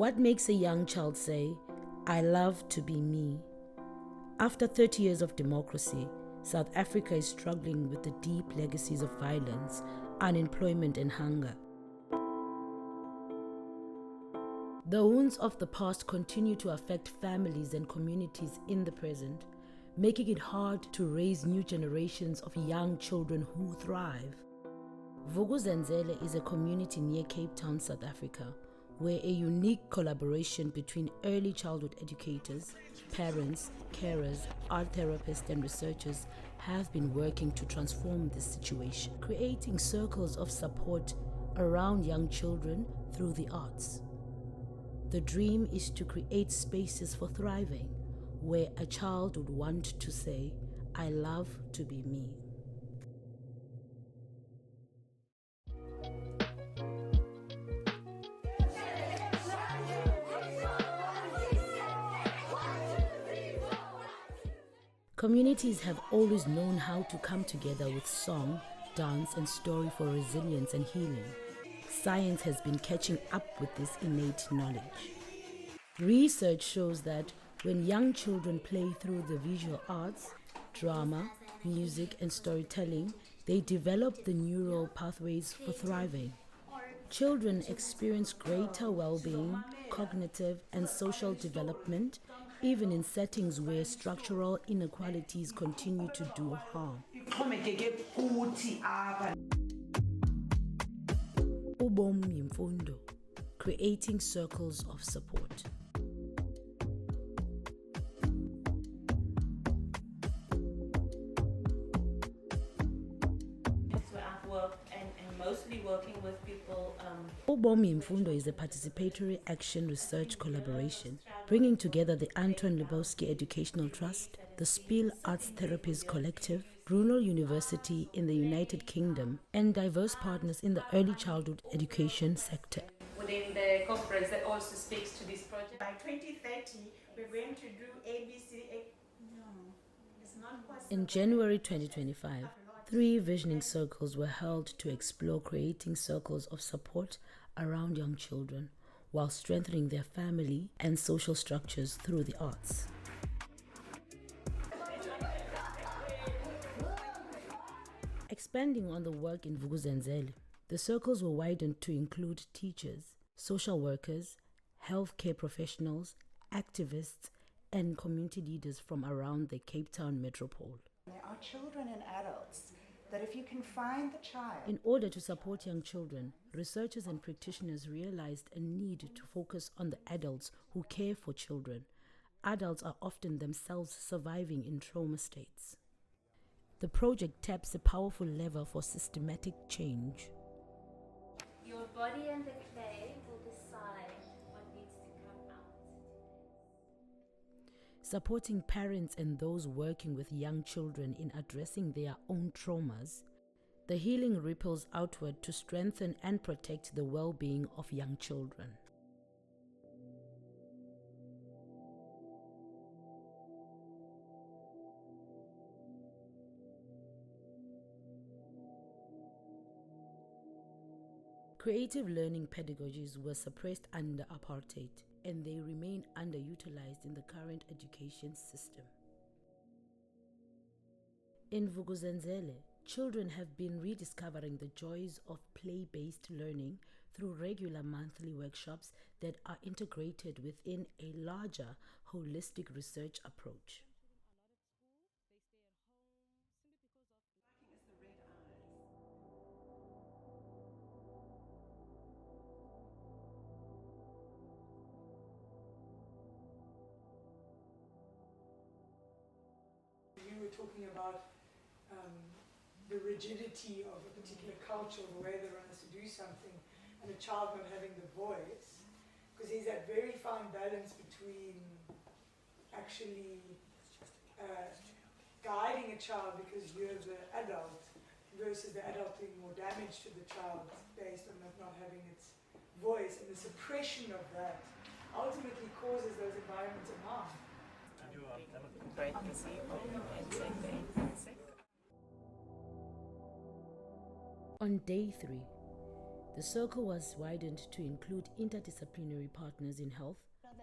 What makes a young child say, "I love to be me"? After 30 years of democracy, South Africa is struggling with the deep legacies of violence, unemployment, and hunger. The wounds of the past continue to affect families and communities in the present, making it hard to raise new generations of young children who thrive. Vuk'uzenzele is a community near Cape Town, South Africa, where a unique collaboration between early childhood educators, parents, carers, art therapists, and researchers have been working to transform this situation, creating circles of support around young children through the arts. The dream is to create spaces for thriving, where a child would want to say, "I love to be me." Communities have always known how to come together with song, dance, and story for resilience and healing. Science has been catching up with this innate knowledge. Research shows that when young children play through the visual arts, drama, music, and storytelling, they develop the neural pathways for thriving. Children experience greater well-being, cognitive, and social development, even in settings where structural inequalities continue to do harm. Ubomi yimfundo, creating circles of support. That's where I've worked and mostly working with people. Ubomi yimfundo is a participatory action research collaboration bringing together the Anton Lubowski Educational Trust, the Spiel Arts Therapies Collective, Brunel University in the United Kingdom, and diverse partners in the early childhood education sector. Within the conference that also speaks to this project. By 2030, we're going to do ABC. No, it's not possible. In January 2025, 3 visioning circles were held to explore creating circles of support around young children while strengthening their family and social structures through the arts. Expanding on the work in Vuk'uzenzele, the circles were widened to include teachers, social workers, healthcare professionals, activists, and community leaders from around the Cape Town metropole. There are children and adults that if you can find the child. In order to support young children, researchers and practitioners realized a need to focus on the adults who care for children. Adults are often themselves surviving in trauma states. The project taps a powerful lever for systematic change. Your body and the clay will decide what needs to come out. Supporting parents and those working with young children in addressing their own traumas, the healing ripples outward to strengthen and protect the well-being of young children. Creative learning pedagogies were suppressed under apartheid, and they remain underutilized in the current education system. In Vuk'uzenzele, children have been rediscovering the joys of play-based learning through regular monthly workshops that are integrated within a larger, holistic research approach. Talking about the rigidity of a particular culture, the way they want us to do something, and a child not having the voice, because there's that very fine balance between actually guiding a child because you're the adult versus the adult doing more damage to the child based on not having its voice, and the suppression of that ultimately causes those environments of harm. Great to see you. On day 3, The circle was widened to include interdisciplinary partners in health,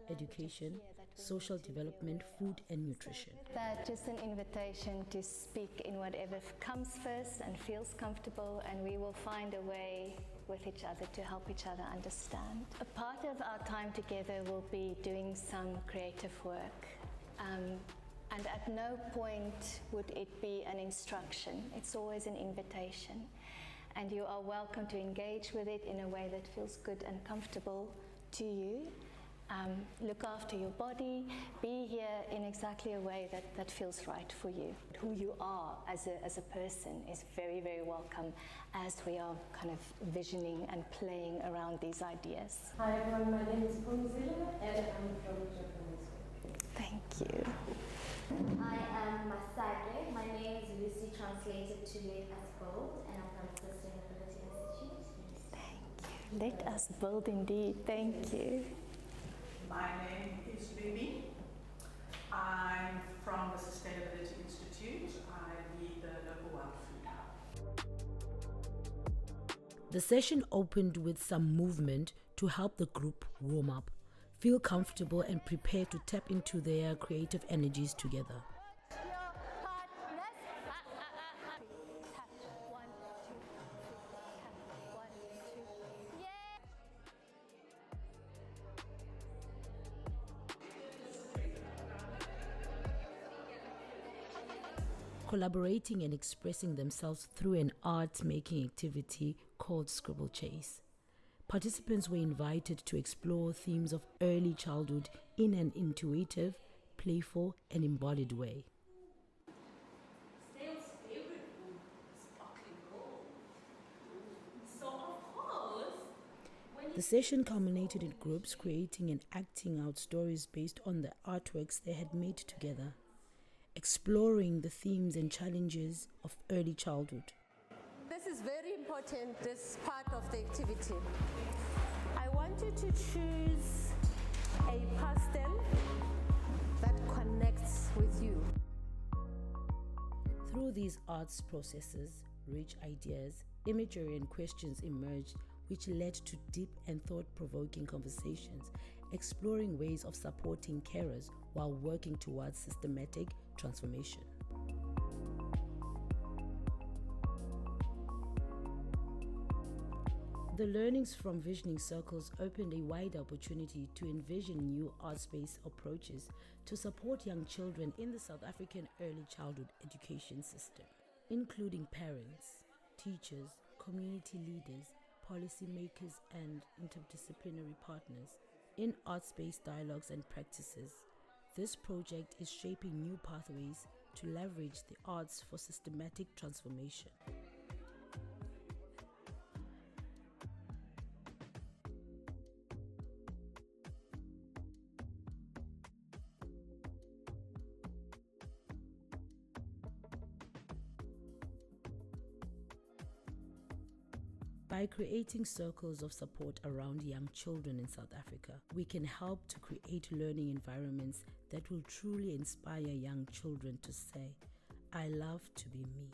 education, social development, food, and nutrition. That just an invitation to speak in whatever comes first and feels comfortable, and we will find a way with each other to help each other understand. A part of our time together will be doing some creative work. And at no point would it be an instruction. It's always an invitation. And you are welcome to engage with it in a way that feels good and comfortable to you. Look after your body, be here in exactly a way that feels right for you. Who you are as a person is very, very welcome as we are kind of visioning and playing around these ideas. Hi everyone, my name is Ponzila and I'm from Japanese. Thank you. I am Masage. My name is Lucy, translated to Let Us Build, and I'm from the Sustainability Institute. Thank you. Let us build indeed. Thank you. My name is Lumi. I'm from the Sustainability Institute. I lead the local wild food hub. The session opened with some movement to help the group warm up, feel comfortable, and prepare to tap into their creative energies together. Collaborating and expressing themselves through an art-making activity called Scribble Chase. Participants were invited to explore themes of early childhood in an intuitive, playful, and embodied way. Sale's favorite food, sparkling gold. So of course, The session culminated in groups creating and acting out stories based on the artworks they had made together, exploring the themes and challenges of early childhood. This is very important, this part of the activity. I want you to choose a pastel that connects with you. Through these arts processes, rich ideas, imagery, and questions emerged, which led to deep and thought-provoking conversations, exploring ways of supporting carers while working towards systematic transformation. The learnings from visioning circles opened a wider opportunity to envision new art-based approaches to support young children in the South African early childhood education system, including parents, teachers, community leaders, policymakers, and interdisciplinary partners in arts-based dialogues and practices. This project is shaping new pathways to leverage the arts for systematic transformation. By creating circles of support around young children in South Africa, we can help to create learning environments that will truly inspire young children to say, "I love to be me."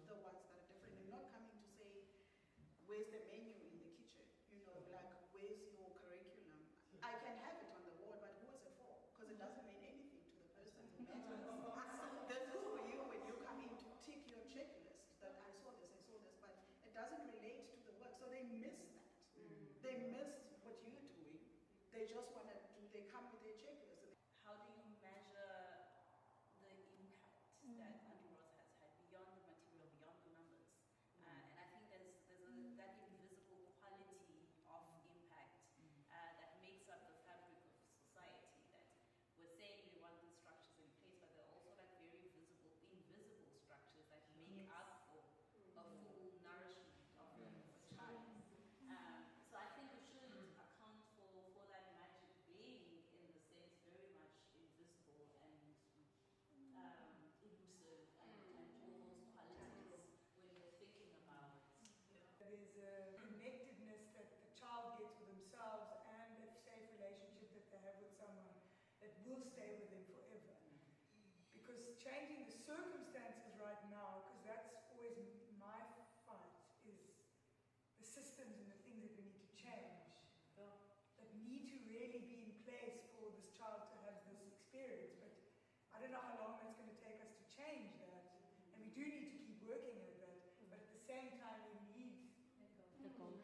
The ones that are different and not coming to say, where's the menu in the kitchen? You know, like, where's your curriculum? I can have it on the wall, but who is it for? Because it doesn't mean anything to the person who matters. This is for you when you come in to tick your checklist that I saw this, but it doesn't relate to the work. So they miss that. They miss what you're doing. They just want to do, they come with their checklist. how do you measure the impact that Auntie Rose has had beyond the material, beyond the numbers? And I think there's that invisible quality of impact that makes up the fabric of society. That we're saying we want these structures in place, but they're also like very visible, invisible structures that make up for a full nourishment of a child. So I think we should account for that magic changing the circumstances right now, because that's always my fight, is the systems and the things that we need to change, that need to really be in place for this child to have this experience. But I don't know how long that's going to take us to change that. And we do need to keep working at that. But at the same time, we need The gold.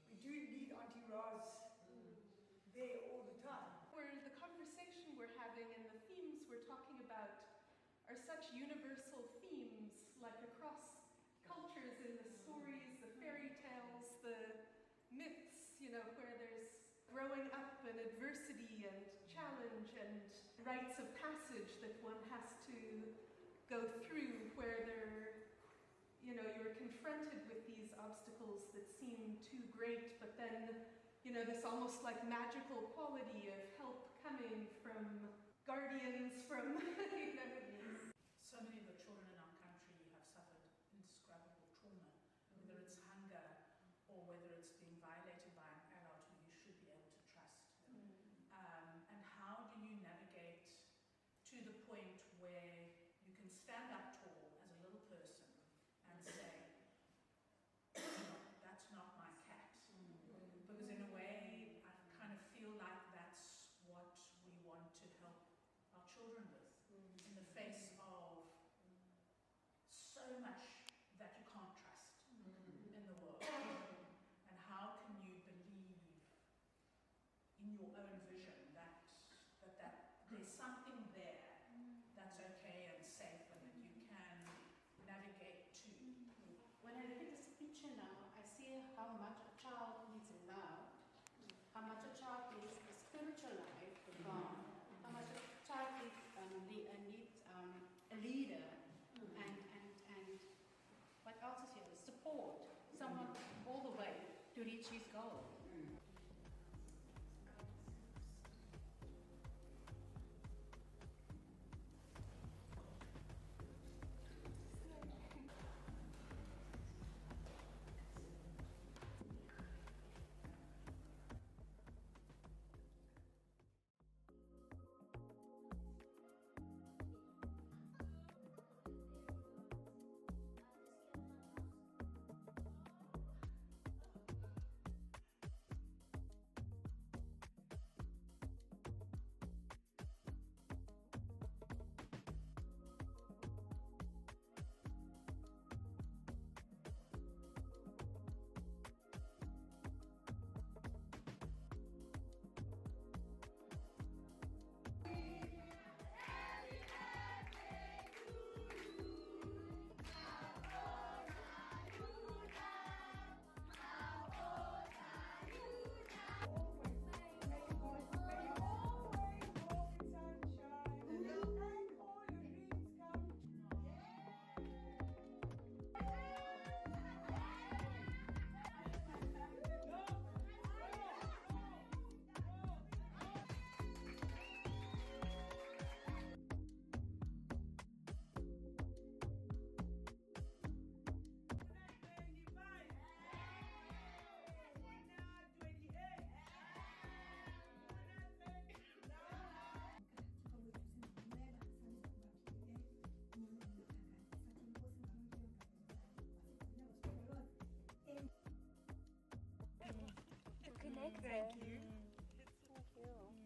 we do need Auntie Roz there all the time. Where the conversation we're having and the themes we're talking about are such universal themes, like across cultures, in the stories, the fairy tales, the myths, you know, where there's growing up and adversity and challenge and rites of passage that one has to go through, where you're confronted with these obstacles that seem too great, but then, this almost like magical quality of help coming from guardians, from, So many of the children in our country have suffered indescribable trauma, whether it's hunger or whether it's being violated by an adult who you should be able to trust. And how do you navigate to the point where you can stand up tall as a little person and say, that's not my cat? Because in a way, I kind of feel like that's what we want to help our children with, in the face of so much that you can't trust in the world. And how can you believe in your own vision that there's something there that's okay and safe and that you can navigate to? When I look at this picture now, I see how much a child needs love, how much a child needs a spiritual life for God, how much a child needs a leader, and what else is here? Support, someone all the way to reach his goal.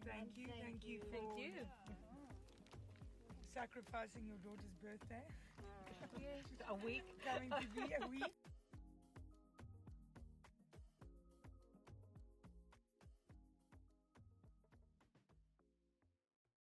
Thank you. Thank you for sacrificing your daughter's birthday. A week. Coming to be a week.